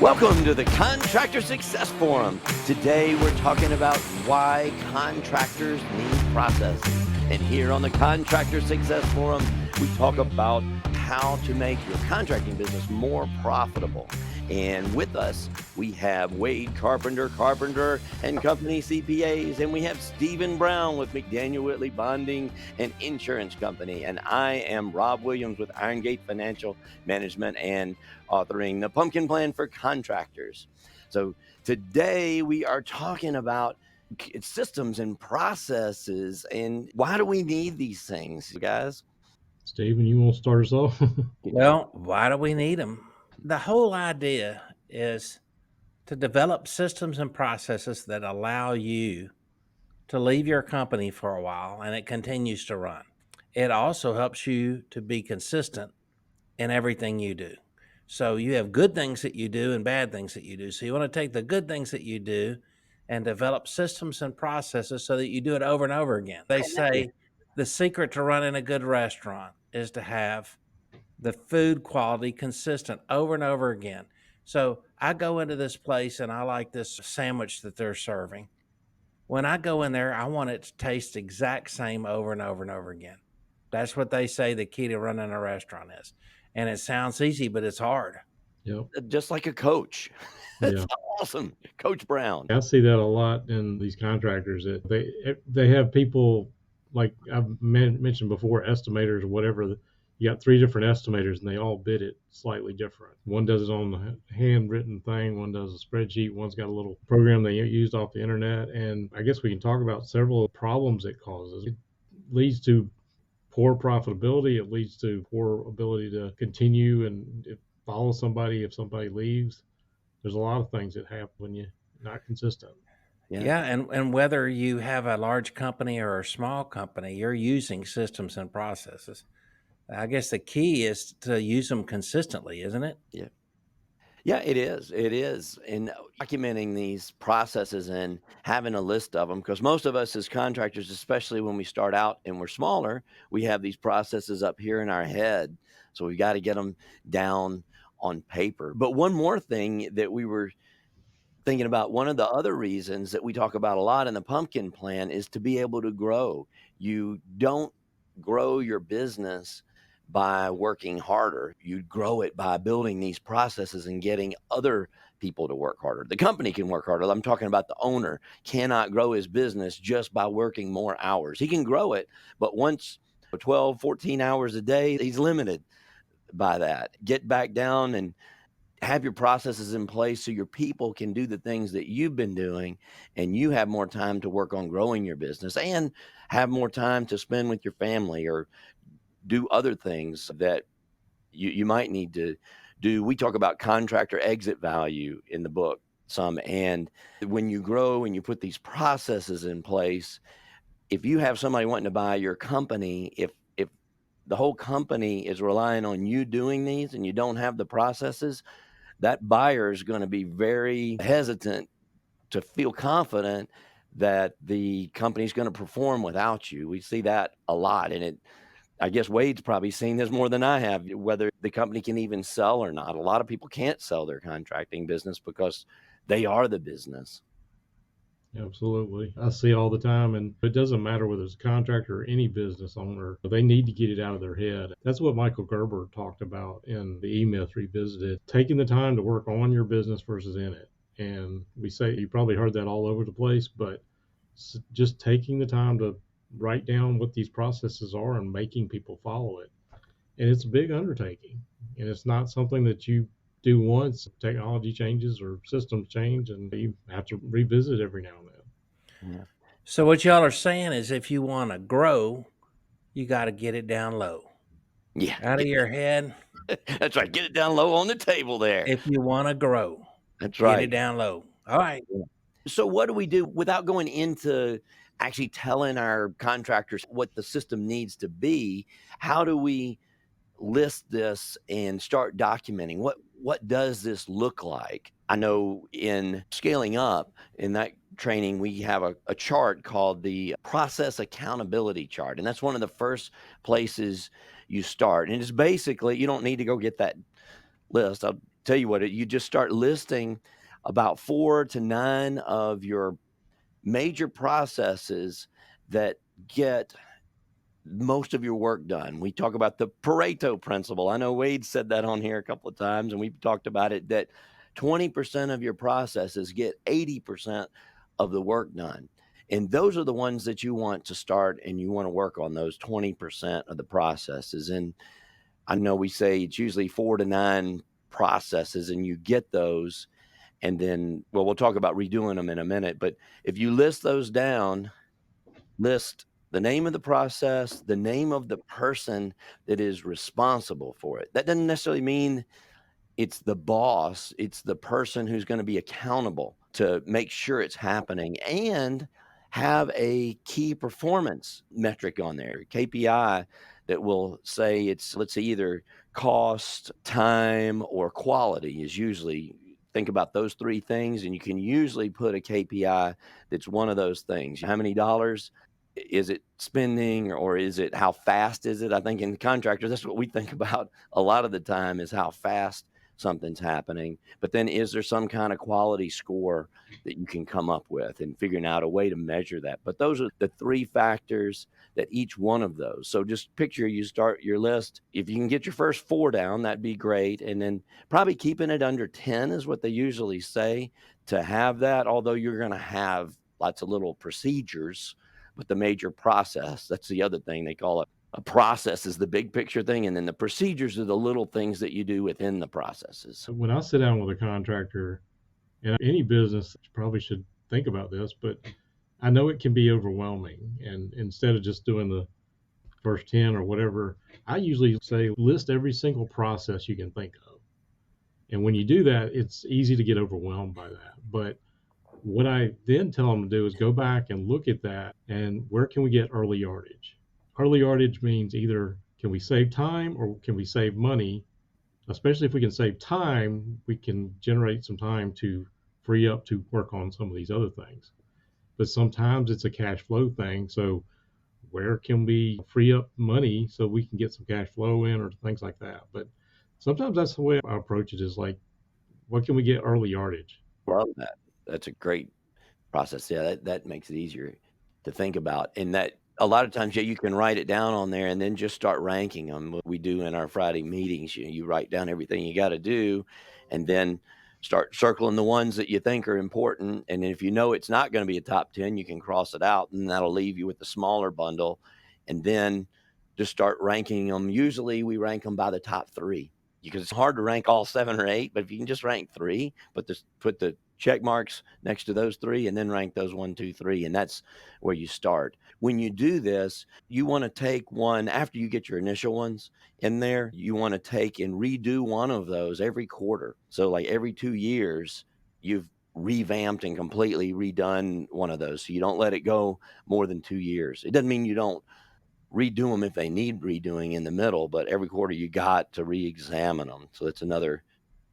Welcome to the Contractor Success Forum. Today we're talking about why contractors need processes. And here on the Contractor Success Forum, we talk about how to make your contracting business more profitable. And with us, we have Wade Carpenter and Company CPAs, and we have Stephen Brown with McDaniel Whitley Bonding and Insurance Company. And I am Rob Williams with Iron Gate Financial Management and authoring The Pumpkin Plan for Contractors. So today we are talking about systems and processes and why do we need these things, guys? Stephen, you want to start us off? Well, why do we need them? The whole idea is to develop systems and processes that allow you to leave your company for a while and it continues to run. It also helps you to be consistent in everything you do. So you have good things that you do and bad things that you do. So you want to take the good things that you do and develop systems and processes so that you do it over and over again. They say the secret to running a good restaurant is to have the food quality consistent over and over again. So I go into this place and I like this sandwich that they're serving. When I go in there, I want it to taste exact same over and over and over again. That's what they say the key to running a restaurant is. And it sounds easy, but it's hard. Yep. Just like a coach. That's Yeah. awesome. Coach Brown. I see that a lot in these contractors that they have people like I've mentioned before, estimators or whatever. You got three different estimators and they all bid it slightly different. One does it on the handwritten thing, one does a spreadsheet, one's got a little program they used off the internet. And I guess we can talk about several problems it causes. It leads to poor profitability. It leads to poor ability to continue and follow somebody if somebody leaves. There's a lot of things that happen when you're not consistent. Yeah, and whether you have a large company or a small company, you're using systems and processes. I guess the key is to use them consistently, isn't it? Yeah. Yeah, it is. It is. And documenting these processes and having a list of them, because most of us as contractors, especially when we start out and we're smaller, we have these processes up here in our head. So we've got to get them down on paper. But one more thing that we were thinking about, one of the other reasons that we talk about a lot in the Pumpkin Plan is to be able to grow. You don't grow your business by working harder. You grow it by building these processes and getting other people to work harder. The company can work harder. I'm talking about the owner cannot grow his business just by working more hours. He can grow it, but once 12, 14 hours a day, he's limited by that. Get back down and have your processes in place so your people can do the things that you've been doing and you have more time to work on growing your business and have more time to spend with your family or do other things that you might need to do. We talk about contractor exit value in the book some, and when you grow and you put these processes in place, if you have somebody wanting to buy your company, if the whole company is relying on you doing these and you don't have the processes, that buyer is going to be very hesitant to feel confident that the company's going to perform without you. We see that a lot. And I guess Wade's probably seen this more than I have, whether the company can even sell or not. A lot of people can't sell their contracting business because they are the business. Absolutely. I see all the time, and it doesn't matter whether it's a contractor or any business owner, they need to get it out of their head. That's what Michael Gerber talked about in the E-Myth Revisited, taking the time to work on your business versus in it. And we say, you probably heard that all over the place, but just taking the time to write down what these processes are and making people follow it. And it's a big undertaking, and it's not something that you do once. Technology changes or systems change, and you have to revisit every now and then. Yeah. So what y'all are saying is if you want to grow, you got to get it down low. Yeah. Out of your head. That's right. Get it down low on the table there. If you want to grow, That's get right. it down low. All right. So what do we do without going into actually telling our contractors what the system needs to be? How do we list this and start documenting what does this look like? I know in scaling up in that training, we have a chart called the process accountability chart. And that's one of the first places you start. And it's basically, you don't need to go get that list. I'll tell you what, you just start listing about 4 to 9 of your major processes that get most of your work done. We talk about the Pareto principle. I know Wade said that on here a couple of times, and we've talked about it, that 20% of your processes get 80% of the work done. And those are the ones that you want to start, and you want to work on those 20% of the processes. And I know we say it's usually 4 to 9 processes, and you get those. And then, well, we'll talk about redoing them in a minute. But if you list those down, list the name of the process, the name of the person that is responsible for it. That doesn't necessarily mean it's the boss, it's the person who's going to be accountable to make sure it's happening, and have a key performance metric on there, KPI, that will say it's, let's say, either cost, time, or quality is usually, think about those three things, and you can usually put a KPI that's one of those things. How many dollars is it spending, or is it how fast is it? I think in contractors, that's what we think about a lot of the time, is how fast something's happening. But then is there some kind of quality score that you can come up with, and figuring out a way to measure that? But those are the three factors that each one of those. So just picture, you start your list. If you can get your first 4 down, that'd be great. And then probably keeping it under 10 is what they usually say to have that, although you're going to have lots of little procedures. But the major process, that's the other thing they call it. A process is the big picture thing, and then the procedures are the little things that you do within the processes. So when I sit down with a contractor, and any business probably should think about this, but I know it can be overwhelming. And instead of just doing the first 10 or whatever, I usually say list every single process you can think of. And when you do that, it's easy to get overwhelmed by that. But what I then tell them to do is go back and look at that, and where can we get early yardage? Early yardage means either can we save time or can we save money? Especially if we can save time, we can generate some time to free up to work on some of these other things. But sometimes it's a cash flow thing. So where can we free up money so we can get some cash flow in, or things like that? But sometimes that's the way I approach it, is like, what can we get early yardage? Love that. That's a great process. Yeah, that makes it easier to think about. And that a lot of times, yeah, you can write it down on there and then just start ranking them. What we do in our Friday meetings, you write down everything you got to do, and then start circling the ones that you think are important. And if you know it's not going to be a top 10, you can cross it out, and that'll leave you with the smaller bundle. And then just start ranking them. Usually we rank them by the top 3, because it's hard to rank all 7 or 8, but if you can just rank 3, put the check marks next to those 3, and then rank those 1, 2, 3, and that's where you start. When you do this, you want to take one after you get your initial ones in there. You want to take and redo one of those every quarter. So like every 2 years, you've revamped and completely redone one of those. So you don't let it go more than 2 years. It doesn't mean you don't redo them if they need redoing in the middle, but every quarter you got to re-examine them. So it's another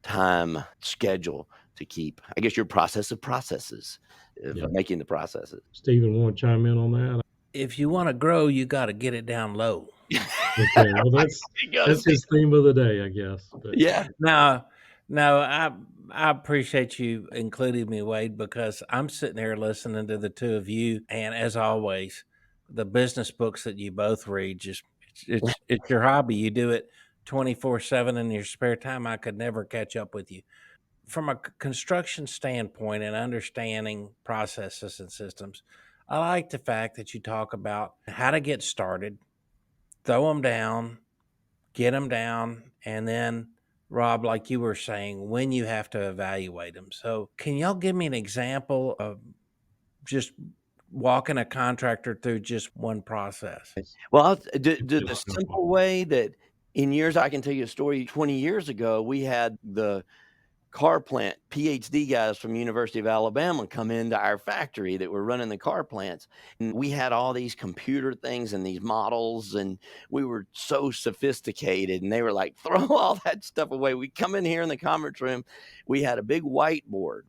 time schedule to keep. I guess your process of processes, of Yeah. making the processes. Stephen, want to chime in on that? If you want to grow, you got to get it down low. Okay, well, that's his theme of the day, I guess. But Yeah. No, I appreciate you including me, Wade, because I'm sitting here listening to the two of you, and as always, the business books that you both read, just it's your hobby. You do it 24/7 in your spare time. I could never catch up with you. From a construction standpoint and understanding processes and systems, I like the fact that you talk about how to get started, throw them down, get them down, and then, Rob, like you were saying, when you have to evaluate them. So can y'all give me an example of just walking a contractor through just one process? Well, the simple way that, in years, I can tell you a story. 20 years ago, we had the car plant PhD guys from University of Alabama come into our factory that were running the car plants. And we had all these computer things and these models, and we were so sophisticated, and they were like, throw all that stuff away. We come in here in the conference room, we had a big whiteboard,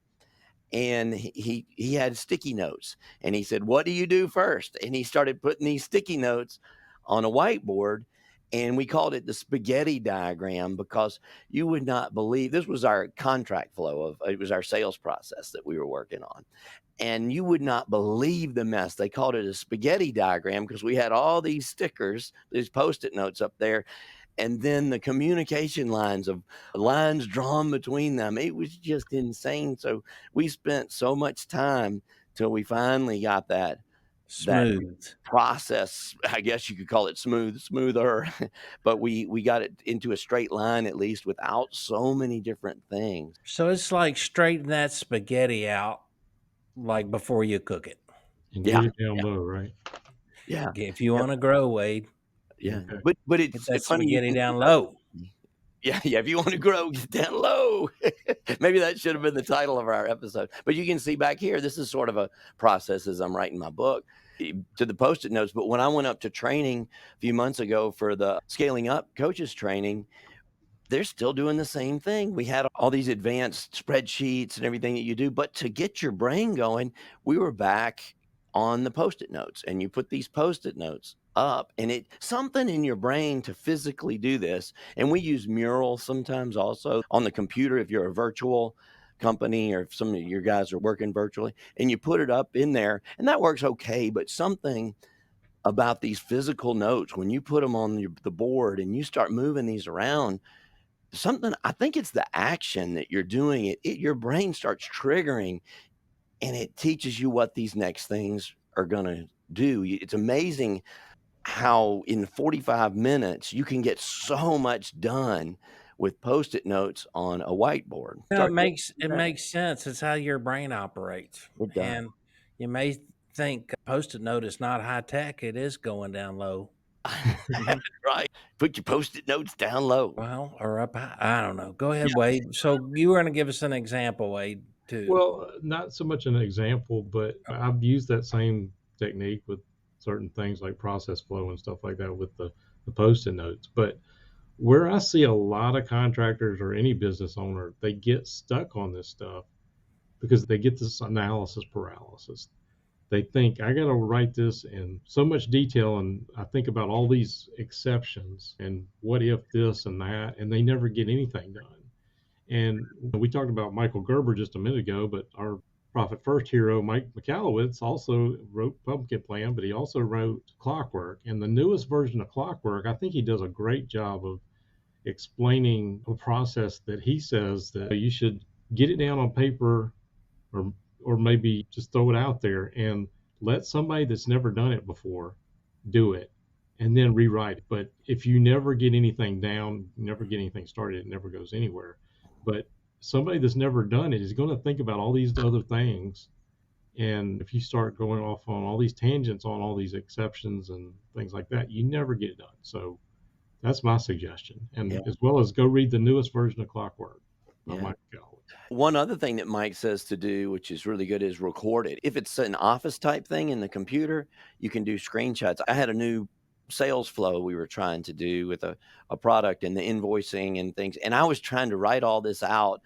and he had sticky notes, and he said, what do you do first? And he started putting these sticky notes on a whiteboard, And we called it the spaghetti diagram because you would not believe this was our contract flow of it was our sales process that we were working on. And you would not believe the mess. They called it a spaghetti diagram because we had all these stickers, these post-it notes up there, and then the communication lines of lines drawn between them. It was just insane. So we spent so much time till we finally got that Smooth. process. I guess you could call it smoother, but we got it into a straight line at least without so many different things. So it's like straighten that spaghetti out like before you cook it. And Yeah, get it down yeah, low, right? yeah, If you yeah, want to grow, Wade, yeah. Okay. But get it's that funny you spaghetti think down about it. low. Yeah, yeah, if you wanna grow, get down low. Maybe that should have been the title of our episode, but you can see back here, this is sort of a process as I'm writing my book, to the Post-it notes, but when I went up to training a few months ago for the Scaling Up coaches training, they're still doing the same thing. We had all these advanced spreadsheets and everything that you do, but to get your brain going, we were back on the Post-it notes, and you put these Post-it notes up, and it something in your brain to physically do this, and we use Mural sometimes also on the computer if you're a virtual company or if some of your guys are working virtually, and you put it up in there, and that works okay, but something about these physical notes, when you put them on the board and you start moving these around, something I think it's the action that you're doing it your brain starts triggering, and it teaches you what these next things are gonna do. It's amazing how in 45 minutes you can get so much done with Post-it notes on a whiteboard. No, Start doing it that. makes sense. It's how your brain operates. It does. And you may think a post-it note is not high tech. It is going down low. That's right. Put your Post-it notes down low. Well, or up high. I don't know. Go ahead, Yeah. Wade. So you were going to give us an example, Wade, too. Well, not so much an example, but I've used that same technique with certain things like process flow and stuff like that with the post-it notes. But where I see a lot of contractors or any business owner, they get stuck on this stuff because they get this analysis paralysis. They think I got to write this in so much detail, and I think about all these exceptions and what if this and that, and they never get anything done. And we talked about Michael Gerber just a minute ago, but our Profit First hero, Mike McAllowitz, also wrote Pumpkin Plan, but he also wrote Clockwork. And the newest version of Clockwork, I think he does a great job of explaining a process that he says that you should get it down on paper or or maybe just throw it out there and let somebody that's never done it before do it and then rewrite it. But if you never get anything down, never get anything started, it never goes anywhere. But somebody that's never done it is going to think about all these other things. And if you start going off on all these tangents on all these exceptions and things like that, you never get it done. So that's my suggestion. Yeah. And as well as go read the newest version of Clockwork by Yeah. Mike Galloway. One other thing that Mike says to do, which is really good, is record it. If it's an office type thing in the computer, you can do screenshots. I had a new sales flow we were trying to do with a product and the invoicing and things. And I was trying to write all this out.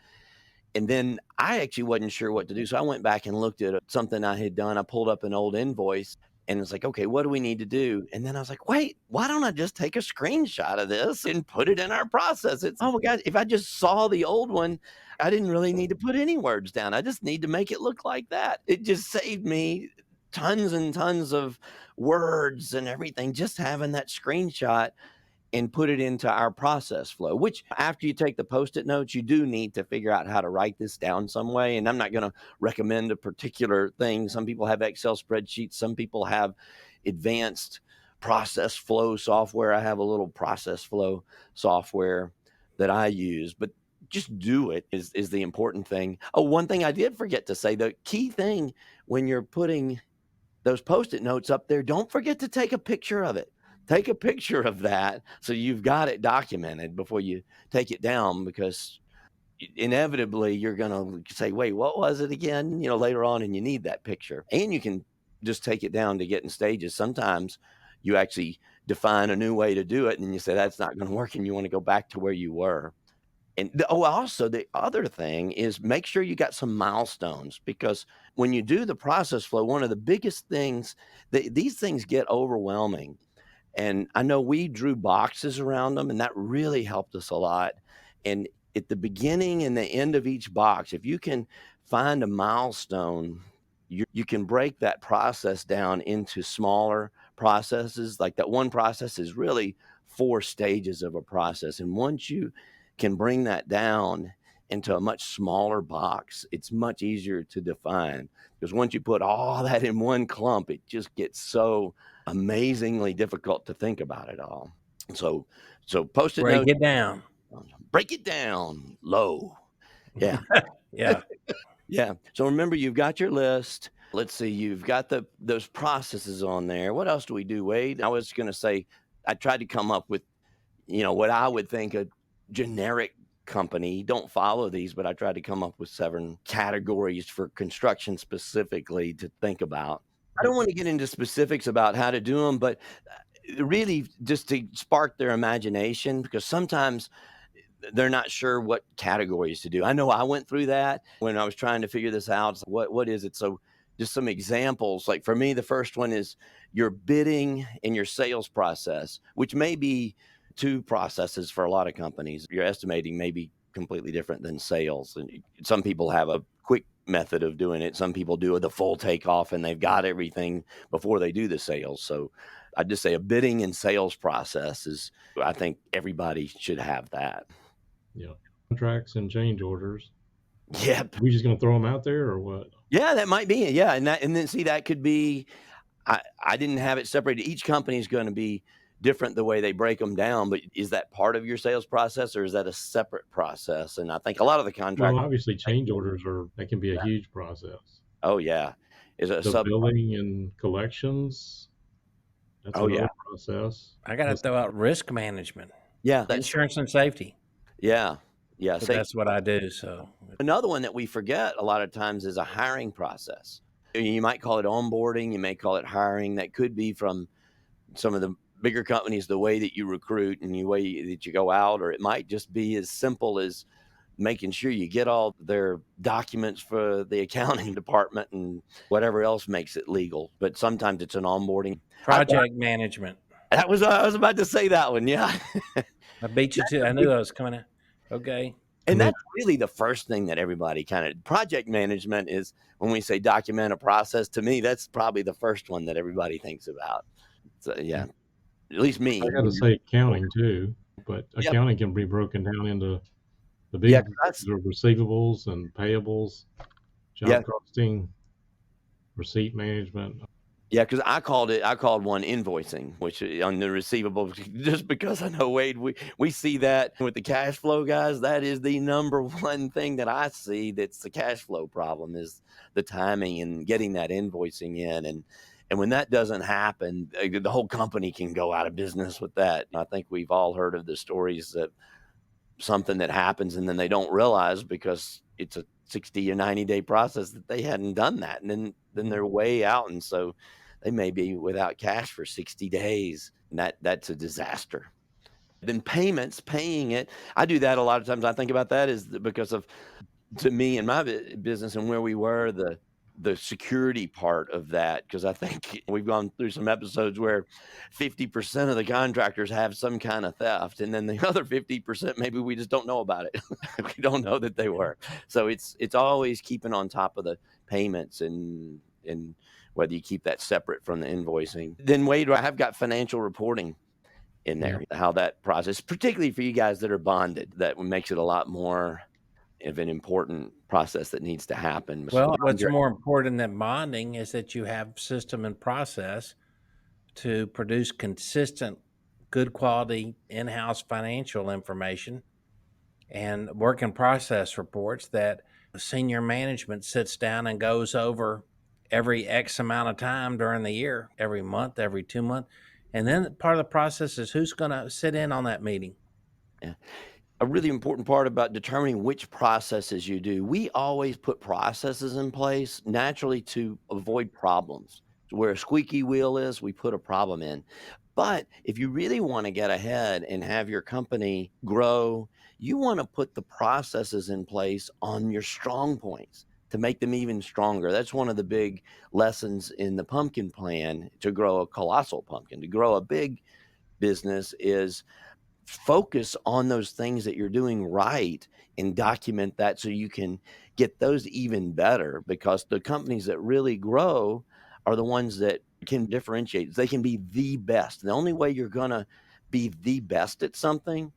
And then I actually wasn't sure what to do. So I went back and looked at something I had done. I pulled up an old invoice and it's like, okay, what do we need to do? And then I was like, wait, why don't I just take a screenshot of this and put it in our process? It's, oh my God, if I just saw the old one, I didn't really need to put any words down. I just need to make it look like that. It just saved me tons and tons of words and everything, just having that screenshot and put it into our process flow, which after you take the Post-it notes, you do need to figure out how to write this down some way. And I'm not going to recommend a particular thing. Some people have Excel spreadsheets. Some people have advanced process flow software. I have a little process flow software that I use, but just do it is the important thing. Oh, one thing I did forget to say, the key thing when you're putting those Post-it notes up there, don't forget to take a picture of it. Take a picture of that so you've got it documented before you take it down, because inevitably you're going to say, wait, what was it again? Later on, and you need that picture. And you can just take it down to get in stages. Sometimes you actually define a new way to do it and you say that's not going to work and you want to go back to where you were. And also the other thing is make sure you got some milestones, because when you do the process flow, one of the biggest things, these things get overwhelming. And I know we drew boxes around them, and that really helped us a lot. And at the beginning and the end of each box, if you can find a milestone, you can break that process down into smaller processes. Like that one process is really 4 stages of a process. And once you can bring that down into a much smaller box, it's much easier to define. Because once you put all that in one clump, it just gets so amazingly difficult to think about it all. So Post-it Break notes, it down. break it down low. Yeah. Yeah. Yeah. So remember, you've got your list. Let's see, you've got those processes on there. What else do we do, Wade? I was going to say, I tried to come up with, what I would think a generic company. Don't follow these, but I tried to come up with 7 categories for construction specifically to think about. I don't want to get into specifics about how to do them, but really just to spark their imagination, because sometimes they're not sure what categories to do. I know I went through that when I was trying to figure this out. It's like, what is it? So just some examples. Like for me, the first one is your bidding and your sales process, which may be 2 processes for a lot of companies. Your estimating may be completely different than sales. And some people have a quick method of doing it. Some people do the full takeoff and they've got everything before they do the sales. So I'd just say a bidding and sales process is, I think everybody should have that. Yeah. Contracts and change orders. Yep. We just going to throw them out there or what? Yeah, that might be it. Yeah, and then see, that could be, I didn't have it separated. Each company is gonna be different the way they break them down, but is that part of your sales process, or is that a separate process? And I think a lot of the Well, contractors obviously, make change orders that can be a that. huge process. Oh, yeah. Is it a The sub billing and collections, that's Oh, yeah. another process. I got to throw out risk management, Yeah, that's insurance and safety. yeah. Yeah, But safety. that's what I do. So Another one that we forget a lot of times is a hiring process. You might call it onboarding, you may call it hiring. That could be from some of the bigger companies, the way that you recruit and the way that you go out, or it might just be as simple as making sure you get all their documents for the accounting department and whatever else makes it legal. But sometimes it's an onboarding. project management. I was about to say that one. Yeah. I beat you to. I knew I was coming out. Okay. And And then that's really the first thing that everybody kind of, project management is, when we say document a process, to me, that's probably the first one that everybody thinks about. So, yeah, at least I me. got to say accounting too, but Yep. accounting can be broken down into the Yeah. big the receivables and payables, Yeah. job costing, receipt management. Yeah, because I called one invoicing, which on the receivable, just because I know, Wade, we see that with the cash flow guys. That is the number one thing that I see that's the cash flow problem, is the timing and getting that invoicing in. And when that doesn't happen, the whole company can go out of business with that. I think we've all heard of the stories that something that happens and then they don't realize, because it's a 60 or 90-day process, that they hadn't done that. And then they're way out. And so they may be without cash for 60 days. And that's a disaster. Then payments, paying it. I do that a lot of times. I think about that is because of, to me and my business and where we were, the security part of that, because I think we've gone through some episodes where 50% of the contractors have some kind of theft, and then the other 50%, maybe we just don't know about it. We don't know that they were. So it's always keeping on top of the payments, and whether you keep that separate from the invoicing. Then, Wade, I have got financial reporting in there, how that process, particularly for you guys that are bonded, that makes it a lot more of an important process that needs to happen. Well, what's more important than bonding is that you have system and process to produce consistent, good quality in-house financial information and work in process reports that senior management sits down and goes over every X amount of time during the year, every month, every 2 months. And then part of the process is who's going to sit in on that meeting. Yeah. A really important part about determining which processes you do. We always put processes in place naturally to avoid problems. So where a squeaky wheel is, we put a problem in. But if you really want to get ahead and have your company grow, you want to put the processes in place on your strong points to make them even stronger. That's one of the big lessons in the pumpkin plan, to grow a colossal pumpkin, to grow a big business is focus on those things that you're doing right and document that so you can get those even better, because the companies that really grow are the ones that can differentiate. They can be the best. The only way you're going to be the best at something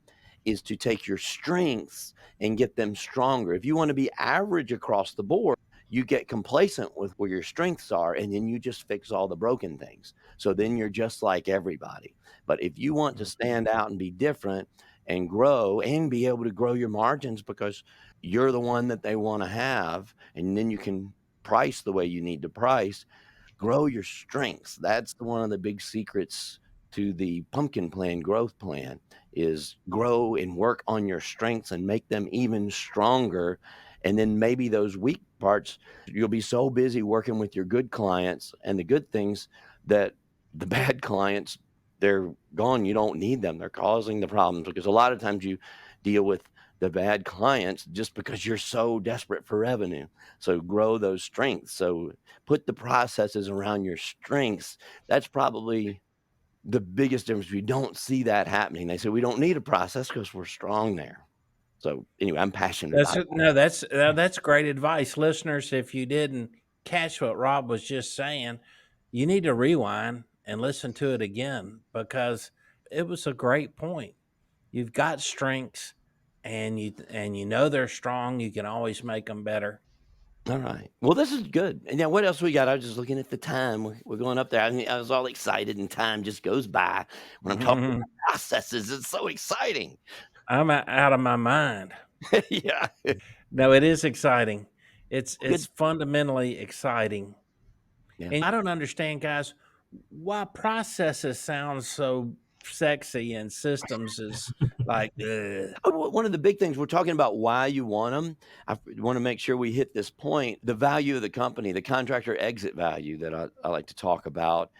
is to take your strengths and get them stronger. If you want to be average across the board, you get complacent with where your strengths are, and then you just fix all the broken things. So then you're just like everybody. But if you want to stand out and be different and grow and be able to grow your margins because you're the one that they want to have, and then you can price the way you need to price, grow your strengths. That's one of the big secrets to the pumpkin plan growth plan is grow and work on your strengths and make them even stronger. And then maybe those weak parts, you'll be so busy working with your good clients and the good things that the bad clients, they're gone. You don't need them. They're causing the problems, because a lot of times you deal with the bad clients just because you're so desperate for revenue. So grow those strengths. So put the processes around your strengths. That's probably the biggest difference. We don't see that happening. They say we don't need a process because we're strong there. So anyway, I'm passionate That's about it. No, that's great advice, listeners. If you didn't catch what Rob was just saying, you need to rewind and listen to it again, because it was a great point. You've got strengths, and you know they're strong. You can always make them better. it. All right. Well, this is good. And now what else we got? I was just looking at the time. We're going up there. I was all excited, and time just goes by when I'm talking about processes. It's so exciting. I'm out of my mind. Yeah. No, it is exciting. It's Good. fundamentally exciting. Yeah. And I don't understand, guys, why processes sound so sexy and systems is like, ugh. One of the big things we're talking about, why you want them. I want to make sure we hit this point. The value of the company, the contractor exit value that I like to talk about,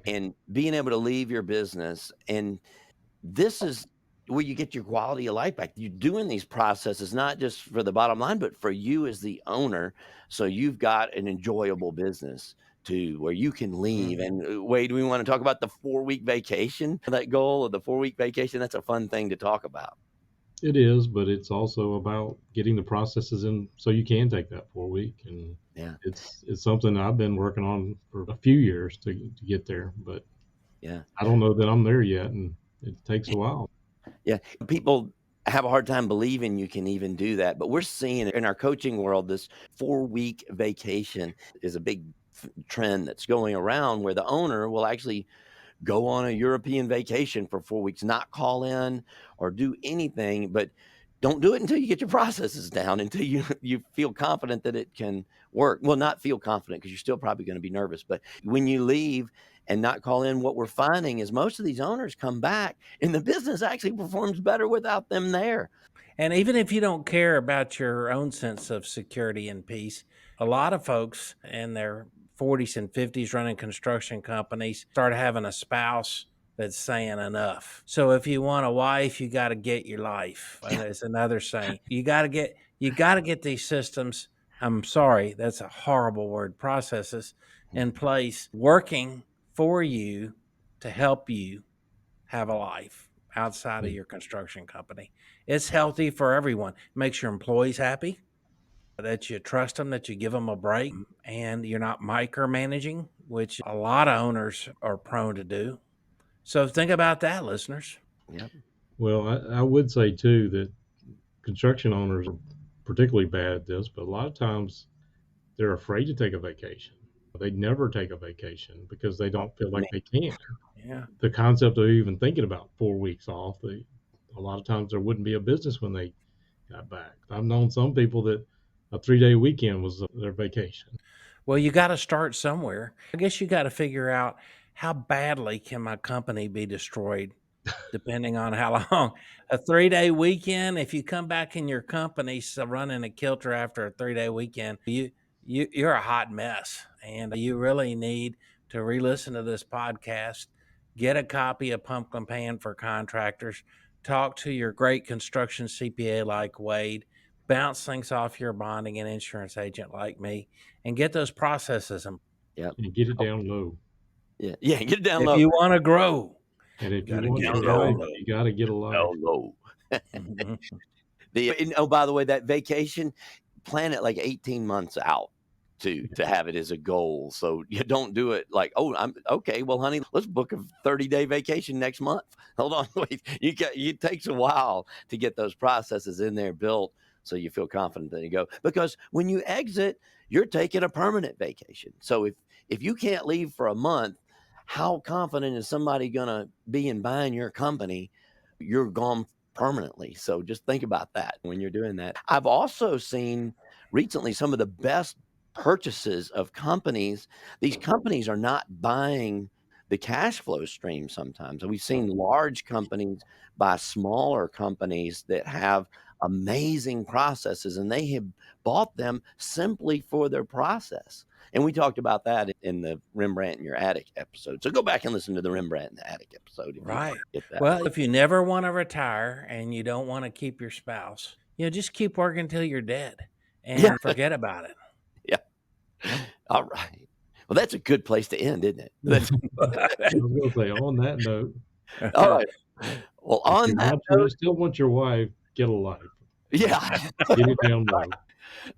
and being able to leave your business. And this is where you get your quality of life back. You're doing these processes not just for the bottom line, but for you as the owner. So you've got an enjoyable business too, where you can leave. Mhm. And Wade, we want to talk about the 4-week vacation. That goal of the 4-week vacation. That's a fun thing to talk about. It is, but it's also about getting the processes in so you can take that 4 week. And Yeah. it's something I've been working on for a few years to get there, but Yeah. I don't know that I'm there yet, and it takes a while. Yeah. People have a hard time believing you can even do that. But we're seeing in our coaching world, this 4-week vacation is a big trend that's going around, where the owner will actually go on a European vacation for 4 weeks, not call in or do anything, but don't do it until you get your processes down, until you feel confident that it can work. Well, not feel confident, because you're still probably going to be nervous, but when you leave and not call in, what we're finding is most of these owners come back and the business actually performs better without them there. And even if you don't care about your own sense of security and peace, a lot of folks in their 40s and 50s running construction companies start having a spouse that's saying enough. So if you want a wife, you got to get your life. And there's another saying. You got to get these systems. I'm sorry, that's a horrible word, processes in place working for you to help you have a life outside of Yeah. your construction company. It's healthy for everyone. Makes your employees happy, that you trust them, that you give them a break, and you're not micromanaging, which a lot of owners are prone to do. So think about that, listeners. Yep. Well, I would say too that construction owners are particularly bad at this, but a lot of times they're afraid to take a vacation. They never take a vacation because they don't feel like they can. Yeah. The concept of even thinking about 4 weeks off, a lot of times there wouldn't be a business when they got back. I've known some people that a 3 day weekend was their vacation. Well, you got to start somewhere. I guess you got to figure out, how badly can my company be destroyed, depending on how long. A 3-day weekend, if you come back in your company running a kilter after a 3-day weekend, you're a hot mess, and you really need to re-listen to this podcast, get a copy of Pumpkin Pan for Contractors, talk to your great construction CPA like Wade, bounce things off your bonding and insurance agent like me, and get those processes in. Yep. And get it Oh, down low. yeah. Yeah. Get it down If low. you want to grow. And if you Gotta want get your down life, low. you got to get a life. Hell no. Mhm. Oh, by the way, that vacation, plan it like 18 months out to have it as a goal. So you don't do it like, oh, I'm okay. Well, honey, let's book a 30-day vacation next month. Hold on, wait. It takes a while to get those processes in there built so you feel confident that you go. Because when you exit, you're taking a permanent vacation. So if you can't leave for a month, how confident is somebody gonna be in buying your company? You're gone permanently. So just think about that when you're doing that. I've also seen recently some of the best purchases of companies. These companies are not buying the cash flow stream sometimes. And we've seen large companies buy smaller companies that have amazing processes, and they have bought them simply for their process. And we talked about that in the Rembrandt in Your Attic episode. So go back and listen to the Rembrandt in the Attic episode if you Right. get that. Well, if you never want to retire and you don't want to keep your spouse, just keep working till you're dead Yeah. and forget about it. Yeah. All right. Well, that's a good place to end, isn't it? That's I was going to say, on that note, all right. Well, if on that you note, still want your wife, get a life. yeah. Get it down low.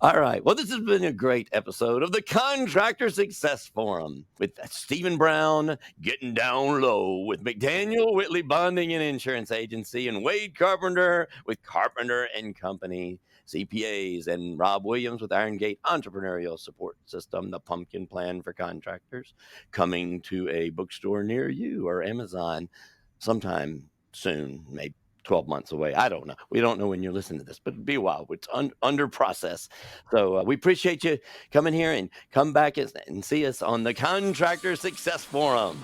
All right. Well, this has been a great episode of the Contractor Success Forum with Stephen Brown getting down low with McDaniel Whitley Bonding and Insurance Agency and Wade Carpenter with Carpenter and Company CPAs and Rob Williams with Iron Gate Entrepreneurial Support System, the pumpkin plan for contractors, coming to a bookstore near you or Amazon sometime soon, maybe 12 months away. I don't know. We don't know when you're listening to this, but it'll be a while. It's under process. So we appreciate you coming here and come back and see us on the Contractor Success Forum.